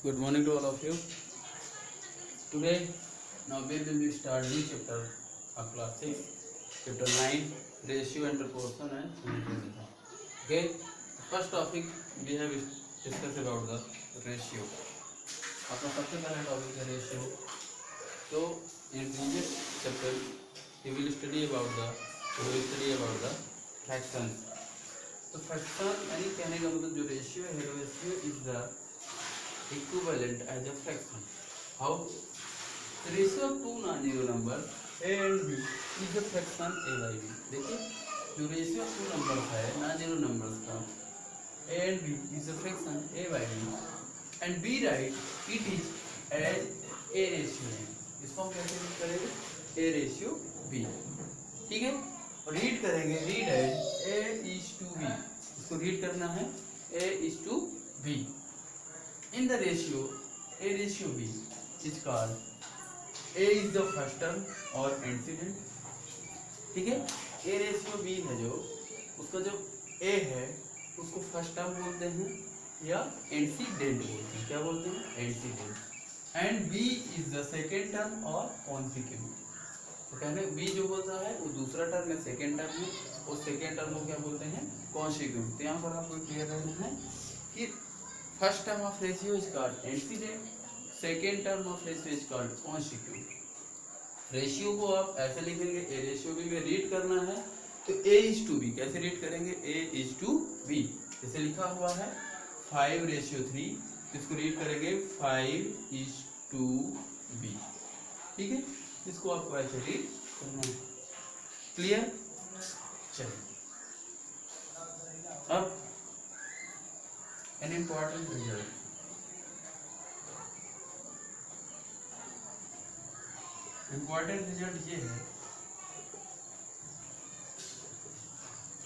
Good morning to all of you. Today, now we will be starting chapter of class 6, chapter 9, ratio and proportion and symmetry. Okay, first topic we have discussed about the ratio. अपना सबसे पहला topic है ratio. So in previous chapter we will study about the fraction. तो fraction यानी कहने का मतलब जो रेशियो है, ratio is the equivalent as a fraction. How? The ratio of two non-zero numbers a and b is the fraction a by b. देखिए जो ratio of to number है नॉन-जीरो नंबर्स का a and b is the fraction a by b and b right it is as a ratio है. इसको हम कैसे read करेंगे? a ratio b. ठीक है, और रीड करेंगे read as a is to b. इसको रीड करना है a is to b. In the ratio a ratio b is called a is the first term or antecedent. ठीक है, a ratio b है जो उसका जो a है उसको फर्स्ट टर्म बोलते हैं या एंटीडेंट बोलते हैं. क्या बोलते हैं? Antecedent. And b is the second term और कॉन्सिक्वेंट. तो कहने b जो होता है वो दूसरा टर्म है, सेकेंड टर्म है, और सेकेंड टर्म को क्या बोलते हैं? कॉन्सिक्वेंट. तो यहाँ पर आपको क्लियर रहना है कि first term of ratio is called antecedent, second term of ratio is called consequent. Ratio को आप ऐसे लिखेंगे ए रेशियो बी में रीड करना है तो ए इज टू बी. कैसे रीड करेंगे? A is to B. जैसे लिखा हुआ है 5:3, इसको रीड करेंगे 5 इज टू बी. ठीक है, इसको आपको ऐसे रीड करना है. क्लियर? चलिए अब an important result. Important result ये है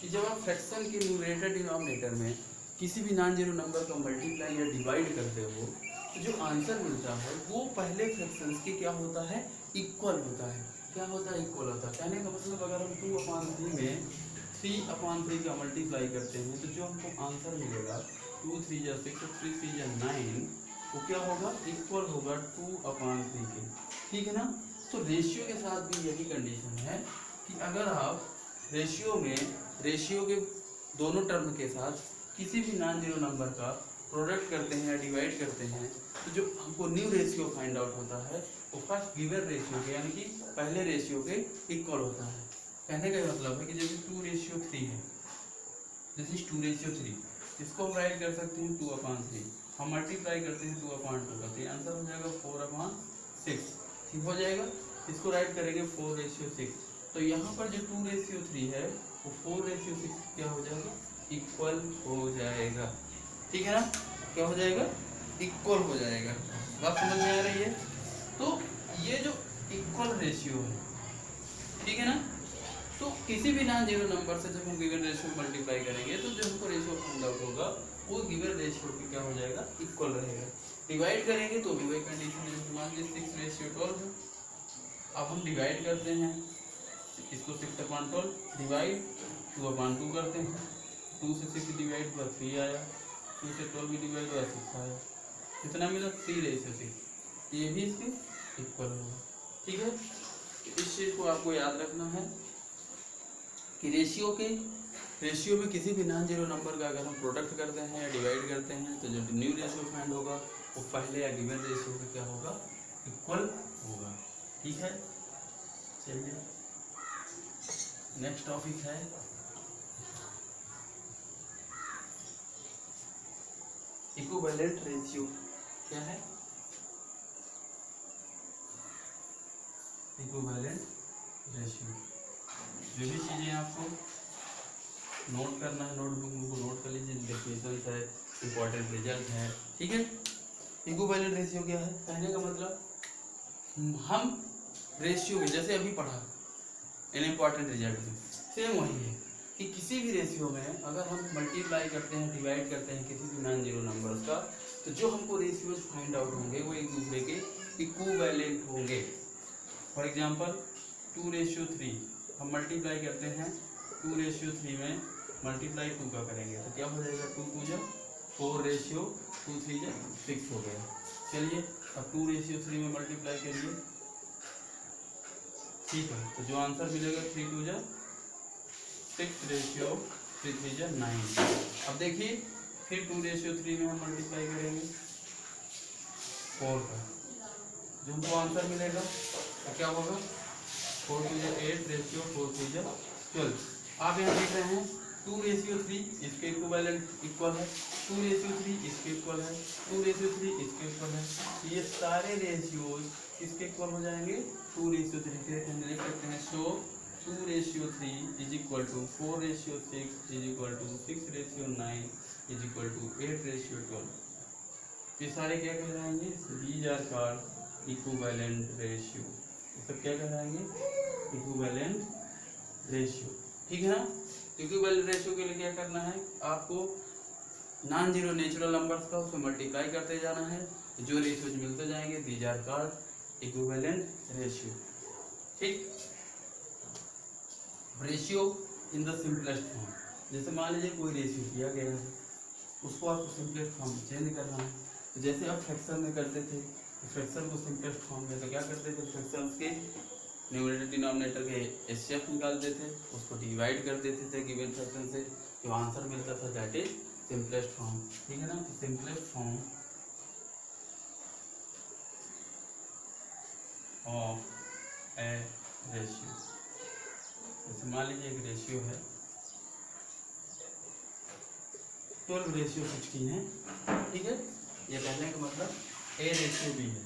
कि जब आप फ्रैक्शन के न्यूमरेटर डिनोमिनेटर में किसी भी नॉन जीरो नंबर का मल्टीप्लाई या डिवाइड करते हो तो जो आंसर मिलता है वो पहले फ्रैक्शंस के क्या होता है? इक्वल होता है. क्या होता है? इक्वल होता है. कहने का मतलब अगर हम 2/3 में 3/3 का मल्टीप्लाई करते हैं तो जो हमको आंसर मिलेगा 2 3 जा 6 3 3 जा 9, वो क्या होगा? इक्वल होगा 2/3 के. ठीक है ना? तो रेशियो के साथ भी यही कंडीशन है कि अगर आप रेशियो के दोनों टर्म के साथ किसी भी नॉन जीरो नंबर का प्रोडक्ट करते हैं या डिवाइड करते हैं तो जो हमको न्यू रेशियो फाइंड आउट होता है वो फर्स्ट गिवन रेशियो के यानी कि पहले रेशियो के इक्वल होता है. कहने का मतलब है कि जैसे 2:3 है, दिस इज 2:3, इसको हम राइट कर सकते हैं 2/3. हम मल्टीप्लाई करते हैं 2/2 का तो आंसर हो जाएगा 4/6. ठीक हो जाएगा. इसको राइट करेंगे 4:6. तो यहाँ पर जो 2:3 है वो 4:6 क्या हो जाएगा? इक्वल हो जाएगा. ठीक है ना? क्या हो जाएगा? इक्वल हो जाएगा. बात समझ में आ रही है? तो ये जो इक्वल रेशियो है, ठीक है ना, तो किसी भी नॉन जीरो नंबर से जब हम गिवन रेशियो मल्टीप्लाई करेंगे तो जो हमको रेशियो फाइंड आउट होगा वो गिवन रेशियो की क्या हो जाएगा? इक्वल रहेगा. डिवाइड करेंगे तो भी वही कंडीशन है. मान लीजिए 6:12 है. अब हम डिवाइड करते हैं इसको 6/12 डिवाइड 2/2 करते हैं. 2 से 6 डिवाइड हुआ 3 आया, 2 से 12 भी डिवाइड हुआ 6 आया. कितना मिला? 3:6. ये भी इसके इक्वल होगा. ठीक है, इस चीज़ को आपको याद रखना है कि रेशियो में किसी भी नॉन जीरो नंबर का अगर हम प्रोडक्ट करते हैं या डिवाइड करते हैं तो जो न्यू रेशियो फाइंड होगा वो पहले या गिवन रेशियो का क्या होगा? इक्वल होगा. ठीक है, चलिए नेक्स्ट टॉपिक है इक्विवेलेंट रेशियो. क्या है इक्विवेलेंट रेशियो? जो भी चीज़ें आपको नोट करना है नोटबुक में को नोट कर लीजिए. डेफिनेशन है, इम्पोर्टेंट रिजल्ट है. ठीक है, इक्विवेलेंट रेशियो क्या है? कहने का मतलब हम रेशियो में जैसे अभी पढ़ा इन इम्पॉर्टेंट रिजल्ट में सेम वही है कि किसी भी रेशियो में अगर हम मल्टीप्लाई करते हैं डिवाइड करते हैं किसी भी नॉन जीरो नंबर्स का तो जो हमको रेशियोज फाइंड आउट होंगे वो एक दूसरे के इक्विवेलेंट होंगे. फॉर एग्जांपल 2:3 हम मल्टीप्लाई करते हैं 2:3 में मल्टीप्लाई 2 का करेंगे तो क्या हो जाएगा? 2 2 जा 4 रेशियो 2 3 जा 6 हो गया. चलिए अब 2:3 में मल्टीप्लाई करिए, ठीक है। तो जो आंसर मिलेगा 3 2 जा 6, 3 3 जा 9। अब देखिए फिर 2:3 में हम मल्टीप्लाई करेंगे 4 का, जो हमको आंसर मिलेगा तो क्या होगा 4 2 जा 8, 4 3 जा 12। आप यहाँ देख रहे हैं 2:3 इसके इक्विवेलेंट इक्वल है, 2:3 इसके इक्वल है, 2:3 इसके इक्वल है। ये सारे रेशियोज किसके इक्वल हो जाएंगे 2:3 के। हम लिख सकते हैं so 2:3 is equal to 4:6 is equal to 6:9 is equal to 8:12। ये सारे क्या कहलाएंगे, these are called equivalent ratio. ये सब क्या कहलाएंगे, इक्विवेलेंट रेशियो, ठीक है ना। इक्विवेलेंट रेशियो के लिए क्या करना है, आपको नॉन जीरो नेचुरल नंबर्स का उसमें मल्टीप्लाई करते जाना है, जो रेशियोज मिलते जाएंगे these are called equivalent ratio, ठीक। Ratio in the simplest form, जैसे मान लीजिए कोई रेशियो दिया गया है, उसको आपको सिंपलेस्ट फॉर्म में चेंज करना है। तो जैसे आप फ्रैक्शन में करते थे, फ्रैक्शन को सिंपलेस्ट फॉर्म में तो क्या करते थे, फ्रैक्शन के न्यूमरेटर डिनोमिनेटर के एचसीएफ निकालते थे, उसको डिवाइड कर देते थे गिवन फ्रैक्शन से, जो आंसर मिलता था दैट इज सिंपलेस्ट फॉर्म, ठीक है ना। तो simplest form of A ratio, जैसे मान लीजिए एक रेशियो है 12:16 है, ठीक है। ये कहने का मतलब ए रेशियो बी है,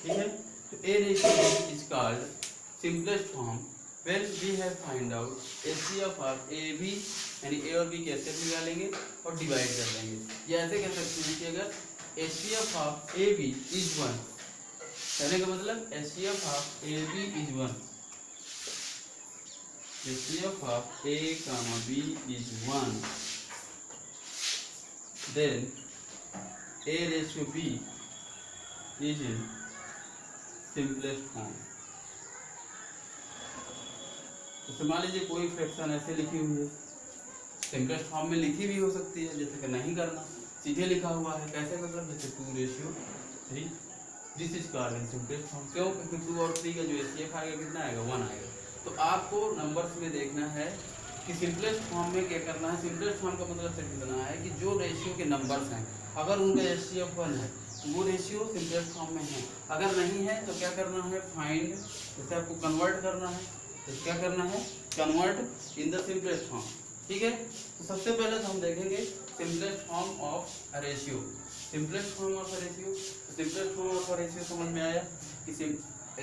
ठीक है। तो A ratio B is called simplest form when we have find out HCF of A B, यानी ए और बी के एचसीएफ निकालेंगे और डिवाइड कर देंगे। या ऐसे कह सकते हैं कि अगर HCF of A B is 1, कहने का मतलब HCF of A B is 1, HCF of A comma B is 1, then a ratio b is in simplest form। तो मान लीजिए कोई फ्रैक्शन ऐसे लिखी हुई है, सिंपलेस्ट फॉर्म में लिखी भी हो सकती है, जैसे कि नहीं करना सीधे लिखा हुआ है, कैसे मतलब जैसे 2:3, this is called in simplest form. क्यों, क्योंकि 2 और 3 का जो एचसीएफ आएगा कितना आएगा 1 आएगा। तो आपको नंबर्स में देखना है कि सिंपलेस्ट फॉर्म में क्या करना है। सिंपलेस्ट फॉर्म का मतलब सिर्फ इतना है कि जो रेशियो के नंबर्स हैं अगर उनका एचसीएफ 1 है तो वो रेशियो सिंपलेस्ट फॉर्म में है, अगर नहीं है तो क्या करना है फाइंड, जैसे आपको कन्वर्ट करना है तो क्या करना है convert in the simplest form, ठीक है। तो सबसे पहले तो हम देखेंगे simplest form of a ratio. Simplest form of a ratio, simplest form of a ratio समझ में आया कि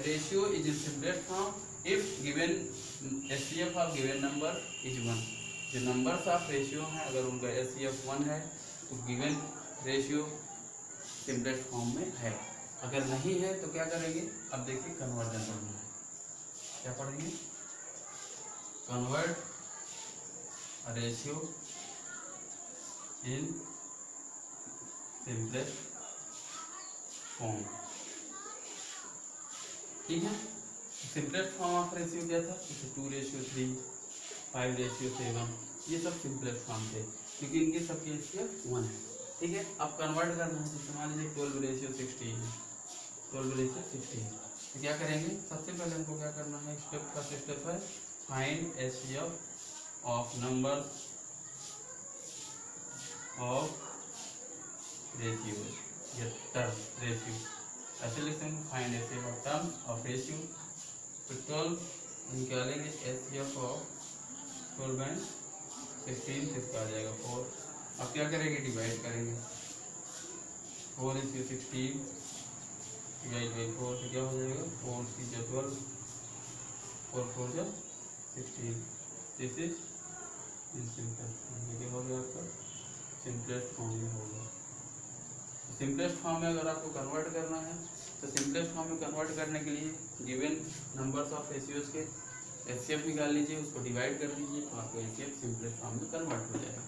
ratio is in simplest form if given HCF of given number is 1। जो नंबर्स ऑफ रेशियो हैं अगर उनका एचसीएफ 1 है तो गिवन रेशियो सिंपलेस्ट फॉर्म में है, अगर नहीं है तो क्या करेंगे। अब देखिए कन्वर्जन पढ़ना है, क्या पढ़ेंगे, convert a ratio in simplest form, ठीक है। सिंपलेस्ट फॉर्म ऑफ रेशियो क्या था, जैसे 2:3, 5:7, ये सब सिंपलेस्ट फॉर्म थे क्योंकि इनके सबके एचसीएफ 1 है, ठीक है। अब कन्वर्ट करना है, जैसे मान लीजिए 12:16 है, 12:16 तो क्या करेंगे, सबसे पहले हमको क्या करना है, फर्स्ट स्टेप है find HCF of number of ratio या टर्म रेशियो, ऐसे लिखते हैं find HCF of term of ratio. तो 12 निकालेंगे एचसीएफ ऑफ 12/16 इसका आ जाएगा 4। अब क्या करेंगे डिवाइड करेंगे, 4:16 डिवाइड बाई 4 तो क्या हो जाएगा 4×3 = 12, 4×4 = 16। This is in simple form, ये हो गया आपका सिंपलेस्ट फॉर्म में होगा। सिंपलेस्ट फॉर्म में अगर आपको कन्वर्ट करना है तो सिंपलेस्ट फॉर्म में कन्वर्ट करने के लिए गिवन नंबर्स ऑफ रेशियोज के एचसीएफ निकाल लीजिए, उसको डिवाइड कर दीजिए तो आपको एचसीएफ सिंपलेस्ट फॉर्म में कन्वर्ट हो जाएगा।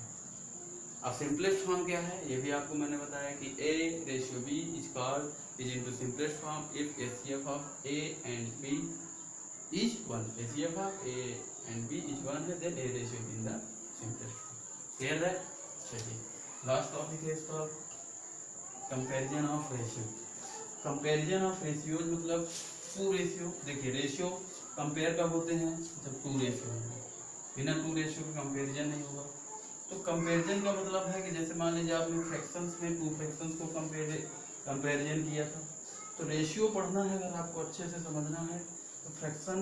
अब सिंपलेस्ट फॉर्म क्या है ये भी आपको मैंने बताया कि A ratio B is called is into simplest form if HCF of A and B is 1। HCF of A and B is 1 है, then A ratio in the simplest form. Clear है? चलिए लास्ट टॉपिक है इसका comparison of ratio. Comparison of ratios मतलब two ratio. देखिए ratio compare कब होते हैं, जब टू रेशियो हो, बिना टू रेशियो का कंपैरिजन नहीं होगा। तो कंपैरिजन का मतलब है कि जैसे मान लीजिए आपने फ्रैक्शंस में टू फ्रैक्शंस को कंपैरिजन किया था, तो रेशियो पढ़ना है अगर आपको अच्छे से समझना है तो फ्रैक्शन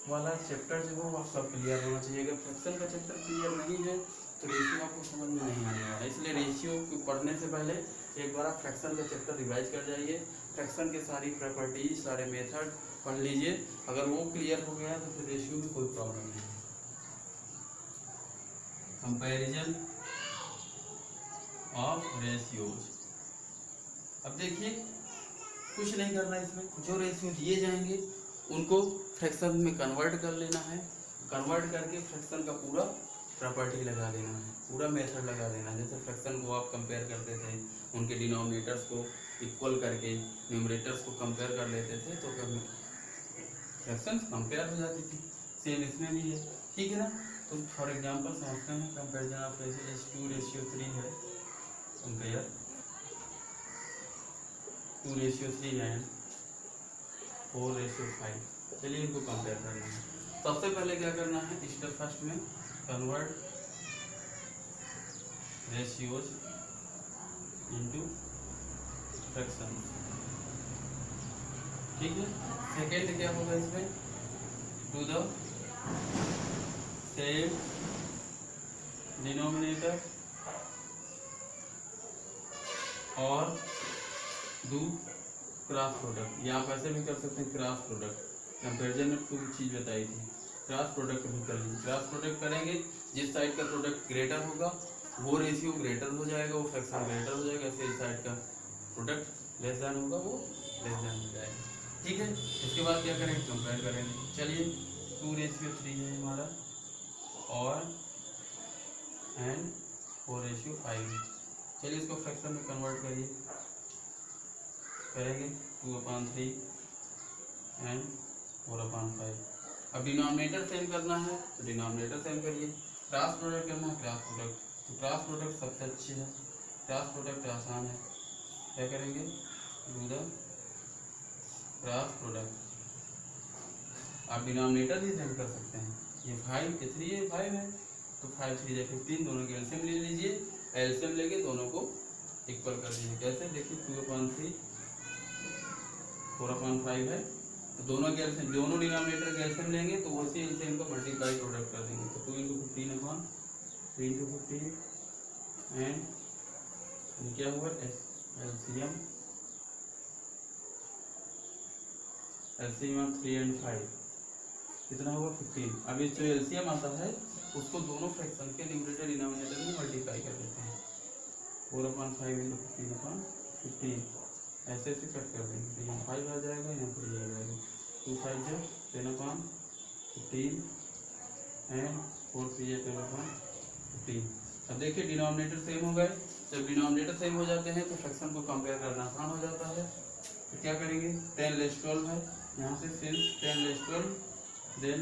वाला चैप्टर जो है वो आपका क्लियर होना चाहिए। अगर फ्रैक्शन का चैप्टर क्लियर नहीं है तो रेशियो आपको समझ में नहीं आने वाला। इसलिए रेशियो को पढ़ने से पहले एक बार आप फ्रैक्शन का चैप्टर रिवाइज कर जाइए, फ्रैक्शन के सारी प्रॉपर्टीज सारे मेथड पढ़ लीजिए। अगर वो क्लियर हो गया तो फिर रेशियो में कोई प्रॉब्लम नहीं है। Comparison of ratios. अब देखिए कुछ नहीं करना है इसमें, जो रेशियो दिए जाएंगे उनको फ्रैक्शन में कन्वर्ट कर लेना है, कन्वर्ट करके फ्रैक्शन का पूरा प्रॉपर्टी लगा देना है, पूरा मेथड लगा देना है। जैसे फ्रैक्शन को आप कंपेयर करते थे, उनके डिनोमिनेटर्स को इक्वल करके न्यूमरेटर्स को कंपेयर कर लेते थे तो कभी फ्रैक्शन कंपेयर हो जाती थी। सेम इसमें भी है, ठीक है ना। तो फॉर एग्जांपल समझते हैं कंपैरिजन ऑफ रेशियोज 2:3 है, कंपेयर 2:3 एंड 4:5। चलिए इनको कंपेयर करना है। सबसे पहले क्या करना है, स्टेप फर्स्ट में कन्वर्ट रेशियोज इनटू फ्रैक्शन, ठीक है। सेकेंड क्या होगा इसमें, टू द सेम डिनोमिनेटर और डू क्रॉस प्रोडक्ट, या आप ऐसे भी कर सकते हैं क्रॉस प्रोडक्ट। कंपैरिजन में टू चीज बताई थी, क्रॉस प्रोडक्ट भी कर लीजिए। क्रॉस प्रोडक्ट करेंगे, जिस साइड का प्रोडक्ट ग्रेटर होगा वो रेशियो ग्रेटर हो जाएगा, वो फ्रैक्शन ग्रेटर हो जाएगा। ऐसे इस साइड का प्रोडक्ट लेस देन होगा, वो लेस देन हो जाएगा, ठीक है। इसके बाद क्या करेंगे, कंपेयर करेंगे। चलिए 2:3 है हमारा और एंड 4:5। चलिए इसको फ्रैक्शन में कन्वर्ट करिए, करेंगे 2/3 एंड 4/5। अब डिनोमिनेटर सेम करना है तो डिनोमिनेटर सेम करिए, क्रॉस प्रोडक्ट करना है क्रॉस प्रोडक्ट, तो क्रॉस प्रोडक्ट सबसे अच्छी है, क्रॉस प्रोडक्ट आसान है। क्या करेंगे, डू द क्रॉस प्रोडक्ट। आप डिनोमिनेटर भी सेम कर सकते हैं, ये 5 ये 3 है 5 है तो 5 3 15, दोनों के एलसीएम ले लीजिए, एलसीएम लेके दोनों को इक्वल कर दीजिए। कैसे, देखिए 2/3 4/5 है तो दोनों के एलसीएम, दोनों डिनोमिनेटर के एलसीएम लेंगे तो उसी एलसीएम को मल्टीप्लाई प्रोडक्ट कर देंगे। तो 2 × 15 3 × 15 एंड क्या हुआ एलसीएम, एलसीएम 3 एंड 5 कितना होगा 15। अब ये जो एलसीएम आता है उसको दोनों फ्रैक्शन के न्यूमरेटर डिनोमिनेटर में मल्टीप्लाई कर देते हैं। 4/5 × 15 ऐसे ऐसे कट कर देंगे तो यहाँ 5 आ जाएगा, यहाँ 3 आ जाएगा। 2 5 जो 10/15 एंड 4 3 10/15। अब देखिए डिनोमिनेटर सेम हो गए, जब डिनोमिनेटर सेम हो जाते हैं तो फ्रैक्शन को कंपेयर करना आसान हो जाता है। तो क्या करेंगे, 10 है, यहाँ से सिंस 10 देन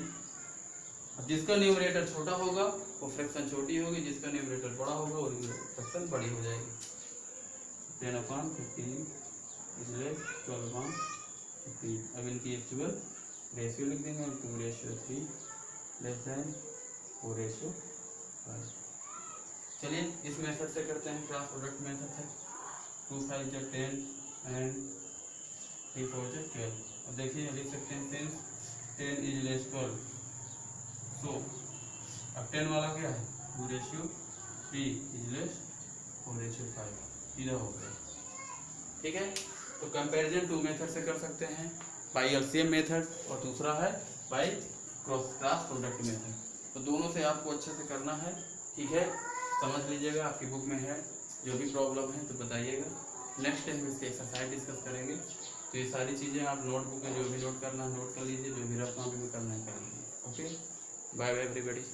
अब जिसका न्यूमरेटर छोटा होगा वो फ्रैक्शन छोटी होगी, जिसका न्यूमरेटर बड़ा होगा वो फ्रैक्शन बड़ी हो जाएगी। 10/15 इसलिए 12/15। अब इनकी एक्चुअल रेशियो लिख देंगे, 2:3 लेस देन 4:5। चलिए इस मेथड से करते हैं, क्रॉस प्रोडक्ट मेथड से। 2 5 10 एंड 3 4 12। अब देखिए लिख सकते हैं सिंस 10 इज लेस 12, सो अब 10 वाला क्या है, 2:3 इज लेस 4:5, सीधा हो गया, ठीक है। तो कंपैरिजन 2 मेथड से कर सकते हैं, बाई एलसीएम मेथड और दूसरा है बाई क्रॉस प्रोडक्ट मेथड। तो दोनों से आपको अच्छे से करना है, ठीक है। समझ लीजिएगा, आपकी बुक में है, जो भी प्रॉब्लम है तो बताइएगा। नेक्स्ट टाइम इसके एक्सरसाइज डिस्कस करेंगे। तो ये सारी चीज़ें आप नोटबुक में जो भी नोट करना है नोट कर लीजिए, जो भी रफ कॉपी में करना है कर लीजिए। Okay, bye bye everybody.